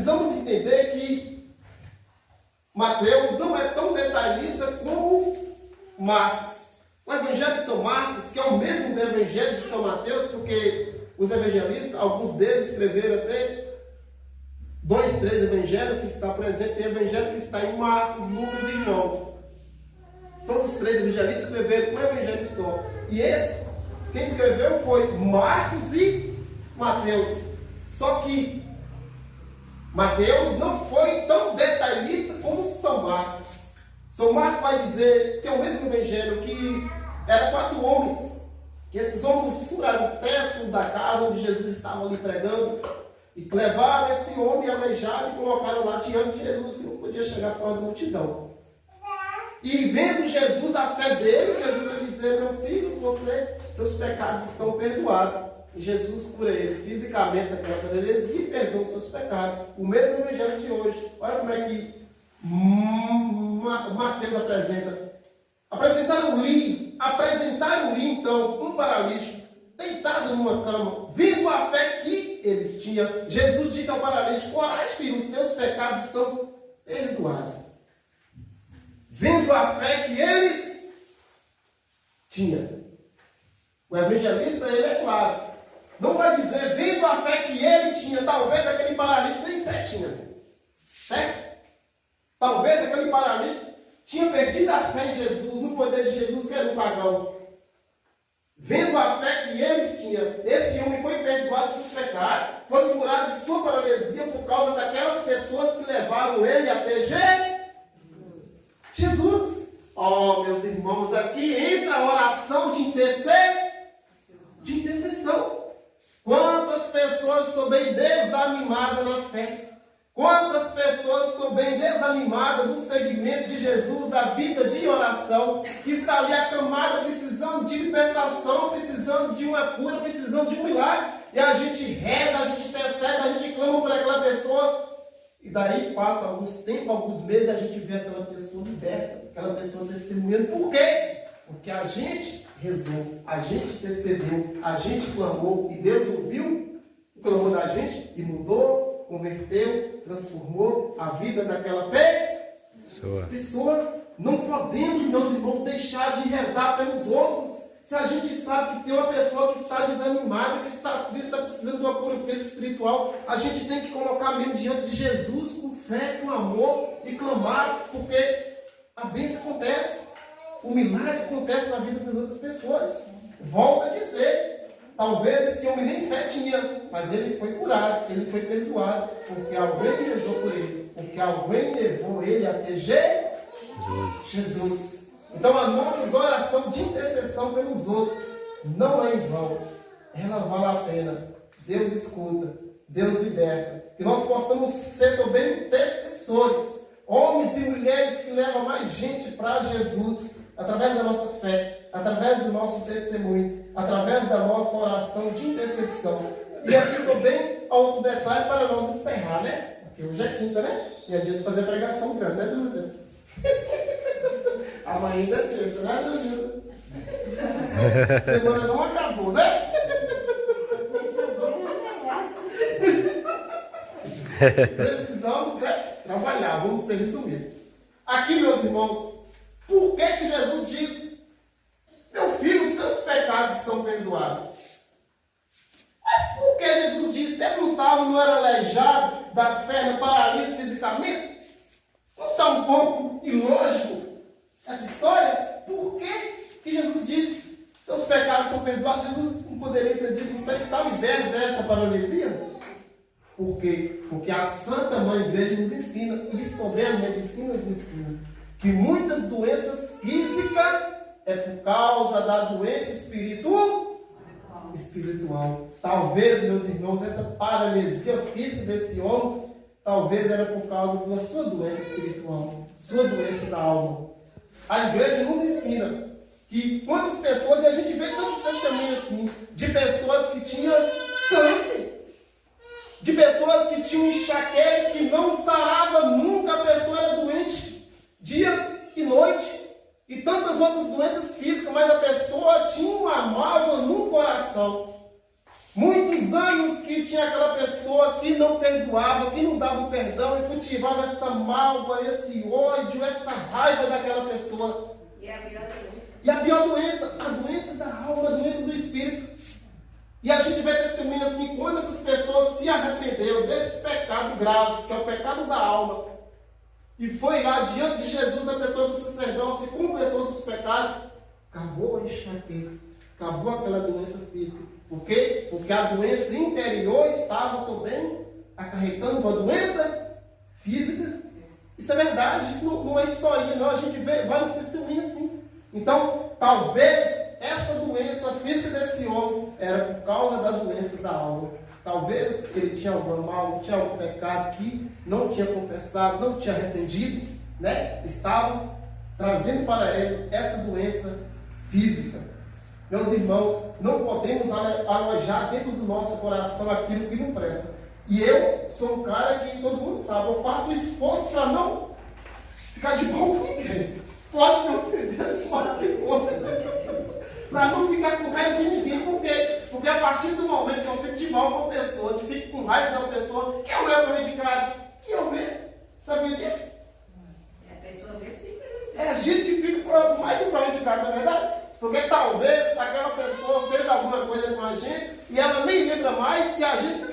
precisamos entender que Mateus não é tão detalhista como Marcos. O Evangelho de São Marcos, que é o mesmo do Evangelho de São Mateus, porque os evangelistas, alguns deles escreveram até 2, 3 evangelhos que está presente, tem evangelho que está em Marcos, Lucas e João. Todos os 3 evangelistas escreveram um evangelho só. E esse, quem escreveu foi Marcos e Mateus. Só que Mateus não foi tão detalhista como São Marcos. São Marcos vai dizer que é o mesmo evangelho, que eram 4 homens. Que esses homens furaram o teto da casa onde Jesus estava ali pregando e levaram esse homem aleijado e colocaram lá diante de Jesus, que não podia chegar perto da multidão. E vendo Jesus, a fé dele, Jesus vai dizer: meu filho, seus pecados estão perdoados. E Jesus cura ele fisicamente daquela paralisia e perdoa os seus pecados. O mesmo evangelho de hoje. Olha como é que Mateus apresenta. Apresentaram-lhe então um paralítico deitado numa cama, vendo a fé que eles tinham. Jesus disse ao paralítico: coragem, filho, os teus pecados estão perdoados. Vendo a fé que eles tinham. O evangelista, ele é claro. Não vai dizer, vendo a fé que ele tinha, talvez aquele paralítico nem fé tinha. Certo? Talvez aquele paralítico tinha perdido a fé em Jesus, no poder de Jesus, que era um pagão. Vendo a fé que eles tinham, esse homem foi perdoado dos seus pecados, foi curado de sua paralisia por causa daquelas pessoas que levaram ele até Jesus. Oh, meus irmãos, aqui entra a oração de intercessão. Quantas pessoas estão bem desanimadas na fé? Quantas pessoas estão bem desanimadas no segmento de Jesus, da vida de oração, que está ali acamada, precisando de libertação, precisando de uma cura, precisando de um milagre, e a gente reza, a gente intercede, a gente clama por aquela pessoa, e daí passa alguns tempos, alguns meses, a gente vê aquela pessoa liberta, aquela pessoa testemunhando. Por quê? Porque a gente rezou, a gente intercedeu, a gente clamou, e Deus ouviu o clamor da gente e mudou, converteu, transformou a vida daquela pessoa. Não podemos, meus irmãos, deixar de rezar pelos outros. Se a gente sabe que tem uma pessoa que está desanimada, que está triste, está precisando de uma purificação espiritual, a gente tem que colocar mesmo diante de Jesus com fé, com amor e clamar, porque a bênção acontece, o milagre acontece na vida das outras pessoas. Volto a dizer, talvez esse homem nem fé tinha, mas ele foi curado, ele foi perdoado, porque alguém rezou por ele, porque alguém levou ele até Jesus. Então a nossa oração de intercessão pelos outros não é em vão, ela vale a pena. Deus escuta, Deus liberta, que nós possamos ser também intercessores, homens e mulheres que levam mais gente para Jesus, através da nossa fé, através do nosso testemunho, através da nossa oração de intercessão. E aqui também há outro detalhe para nós encerrar, né? Porque hoje é quinta, né? E é dia de fazer pregação grande, né, Duda? Amanhã ainda é sexta, né, Duda? Semana não acabou, né? Precisamos, né, trabalhar, vamos ser resumidos. Aqui, meus irmãos, por que Jesus disse: meu filho, seus pecados estão perdoados? Mas por que Jesus disse que ele não era aleijado das pernas, paralítico fisicamente? Não está um pouco ilógico essa história? Por que Jesus disse: seus pecados são perdoados? Jesus não poderia ter dito: você está liberto dessa paralisia? Por quê? Porque a Santa Mãe Igreja nos ensina, e isso também a medicina nos ensina, que muitas doenças físicas é por causa da doença espiritual. Talvez, meus irmãos, essa paralisia física desse homem, talvez era por causa da sua doença espiritual, sua doença da alma. A igreja nos ensina que quantas pessoas, e a gente vê tantos testemunhos assim, de pessoas que tinham câncer, de pessoas que tinham enxaqueca, que não sarava nunca, a pessoa era doente dia e noite, e tantas outras doenças físicas, mas a pessoa tinha uma mágoa no coração. Muitos anos que tinha aquela pessoa que não perdoava, que não dava o perdão e cultivava essa mágoa, esse ódio, essa raiva daquela pessoa. E a pior doença. E a pior doença, a doença da alma, a doença do espírito. E a gente vê testemunho assim, quando essas pessoas se arrependeram desse pecado grave, que é o pecado da alma, e foi lá diante de Jesus, na pessoa do sacerdócio, e confessou seus pecados, acabou a enxaqueca, acabou aquela doença física. Por quê? Porque a doença interior estava também acarretando uma doença física. Isso é verdade, isso não é historinha, não. A gente vê vários testemunhos assim. Então, talvez essa doença física desse homem era por causa da doença da alma. Talvez ele tinha algum mal, tinha algum pecado que não tinha confessado, não tinha arrependido, né? Estava trazendo para ele essa doença física. Meus irmãos, não podemos alojar dentro do nosso coração aquilo que não presta. E eu sou um cara que todo mundo sabe, eu faço esforço para não ficar de bom com ninguém. Pode me ofender, pode me ofender. Para não ficar com raiva de ninguém. Por quê? Porque a partir do momento que eu fico de mal com a pessoa, que fico com raiva da pessoa, que é o meu prejudicado, que eu mesmo. Sabia disso? A pessoa mesmo se prejudica. É a gente que fica mais prejudicado, não é verdade? Porque talvez aquela pessoa fez alguma coisa com a gente e ela nem lembra mais que a gente